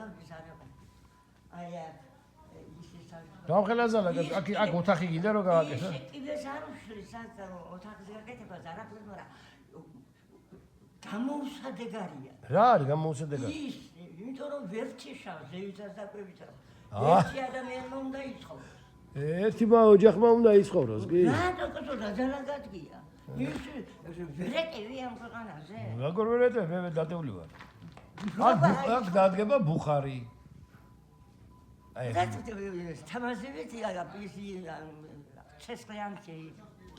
გაგავდის არა. აი დამხელაზალა აქ ოთახი გინდა რომ გავაკეთო? კიდეს არ უშლის ოთახზე გაკეთებას არაფერს, მაგრამ გამოუსადეგარია. რა არის გამოუსადეგარი? ის, იმიტომ რომ ვერთი შავს, ზევიცას დაკვევიცა. ერთი ადამიანმა უნდა იცხოვროს. ერთმა ოჯახმა უნდა იცხოვროს, კი? რატო კაცო ძალაგადგია? ის ვერეტები ამ ქვეყანაზე. როგორ ვერეტები? მე დადეული ვარ. აქ დადგება ბუხარი. აი თამაზებით ცეცხლიანში.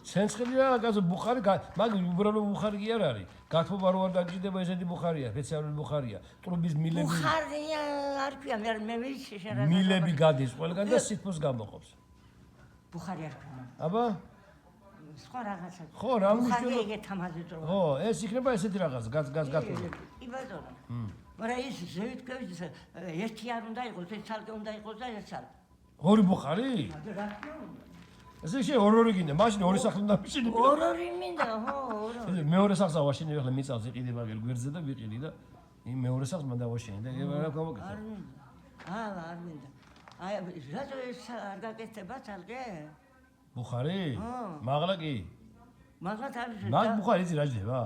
ცეცხლია, გაზო ბუხარი, მაგ უბრალოდ ბუხარი კი არ არის. გათბობა რო არ დაგჭირდება, ესეთი ბუხარია, სპეციალური ბუხარია. ტრუბის მილები. ბუხარია არ ქვია, მე ვიცი შენ რა. მილები გადის ყველგან და სითბოს გამოყოფს. ბუხარი არ ქვია. აბა? სხვა რაღაცა. ხო, რა მნიშვნელობა? ბუხარი ეგ თამაზით რო. ხო, ეს იქნება ესეთი რაღაც, გათბობა. კი ბატონო. მაგრამ ის ზევითქვევის ერთი არ უნდა იყოს, ეს ცალკე უნდა იყოს და ეს ცალკე. ორი ბუხარი? რა თქმა უნდა. ესე შე ორი გინდა, მაშინ ორი სახლი უნდა მიშინი. ორი მინდა, ხო, ორი. მეორე სახლს ავაშინე, ახლა მიწავს იყიდება გვერდზე და ვიყიდი და იმ მეორე სახლს მან დავაშინე და რა გავაკეთე? არ მინდა. არ მინდა. აი, რატო ეს არ გაკეთება ცალკე? ბუხარი? მაღლა კი. მაღლა არის. მაგ ბუხარი იცი რა ჯდება?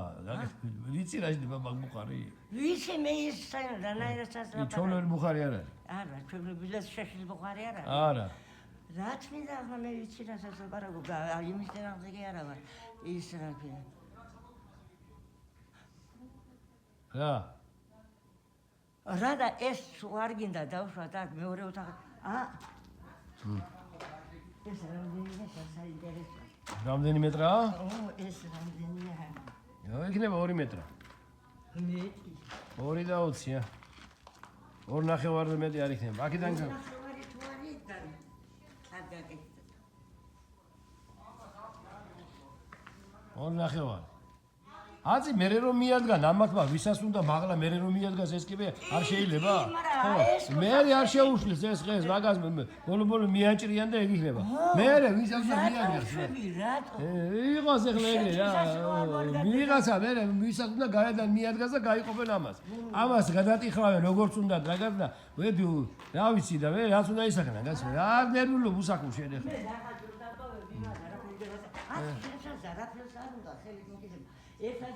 იცი რა ჯდება მაგ ბუხარი? ვიცი მე ის რანაირად სასწრაფო. ჩვეულებრივი ბუხარი არ არის. არა, ჩვეულებრივი შეშლის ბუხარი არ არის. არა. რაც მინდა ახლა მე ვიცი რა სასწრაფო, იმის დაღზე კი არა ვარ. ის რა ქვია. რა? რა და ეს არ გინდა დავშვათ აქ მეორე ოთახი. ეს რამდენია საინტერესოა. რამდენი მეტრაა? ეს რამდენია? იქნება 2 მეტრა. მეტი. 2.20-ია. 2.5 მეტი არ იქნება. აქედან გა. 2.5. აცი მე რომ მიადგან ამათმა ვისაც უნდა მაღლა მე რომ მიადგას ეს კი არ შეიძლება? ხო. მე არ შეუშლის ეს დღეს მაგას ბოლო მიაჭრიან და ეგ იქნება. მე ვისაც უნდა მიადგას. იყოს ახლა ეგრე რა. ვიღაცა მე ვისაც უნდა გარედან მიადგას და გაიყოფენ ამას. ამას გადატიხრავენ როგორც უნდა რაღაც და ვედი რა ვიცი და მე რაც უნდა ისახნა გას რა ნერვულობ უსახო შენ ახლა.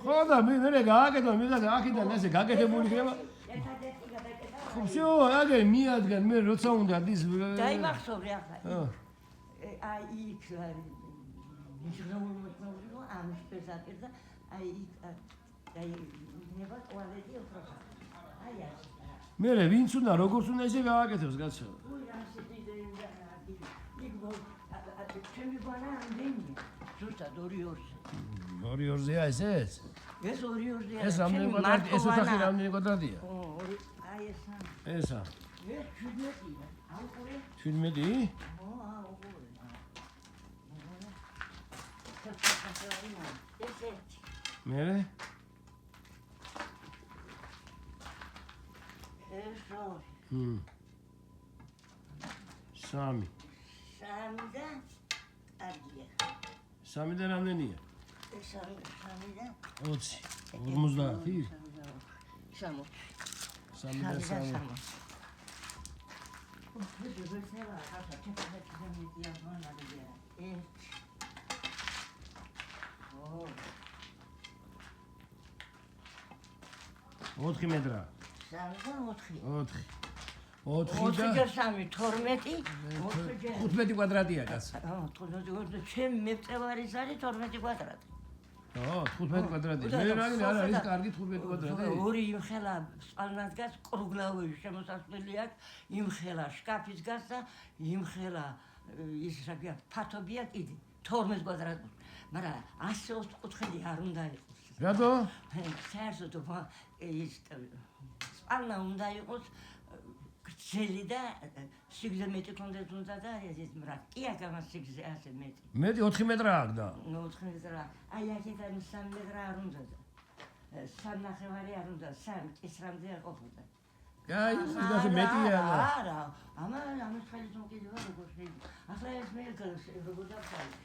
ხო და მე გააკეთო მიღაცა აქედან ესე გაკეთებული იქნება. ხო всё, აგერ მიადგენ მე როცა უნდა ის დაიმახსოვრე ახლა. აი იქ მიშრაულო ამის პეზაკერ და აი იქ აი ნება ტუალეტი უფრო. აი ეს. მე ვინც უნდა როგორც უნდა ესე გააკეთოს გასო. ჩემი ბანა ამდენი. ზუსტად 2-2. 2-2-ზეა ეს? ეს 2-2-ზეა. ეს რამდენი კვადრატი? ეს ოთახი რამდენი კვადრატია? აი ესა. ესა. ეს 17-ია. აუ ყურე. 17? მე? ეს სამი. სამი და არგია. სამი და რამდენია? სამი და 20. 50. 60. სამი და 3. ოთხი მეტრა. 4 და 3 12. 15 კვადრატია კაცო. 15 ჩემ მეწევარის არის 12 კვადრატი. 15 კვადრატი. მე რა არის კარგი 15 კვადრატი. ორი იმხელა სპალნას გას კრუგლავი შემოსასვლელი აქვს, იმხელა შკაფის გას და იმხელა ის რა ქვია ფათობია კიდე 12 კვადრატი. მაგრამ 120 კუთხედი არ უნდა იყოს. რატო? საერთოდ ის სპალნა უნდა იყოს გრძელი და სიგზე მეტი კონდეს უნდა და ეს რა კი აქ ამას სიგზე ასე მეტი. მეტი 4 მეტრა აქვს და 4 მეტრა. აი აქედან 3 მეტრა არ უნდა და 3.5 არ უნდა 3 კისრამდე არ ყოფოდა. აი ის მეტია. არა, ამას ხალხი კიდევ როგორ შეიძლება. ახლა ეს მე როგორ დავხალე.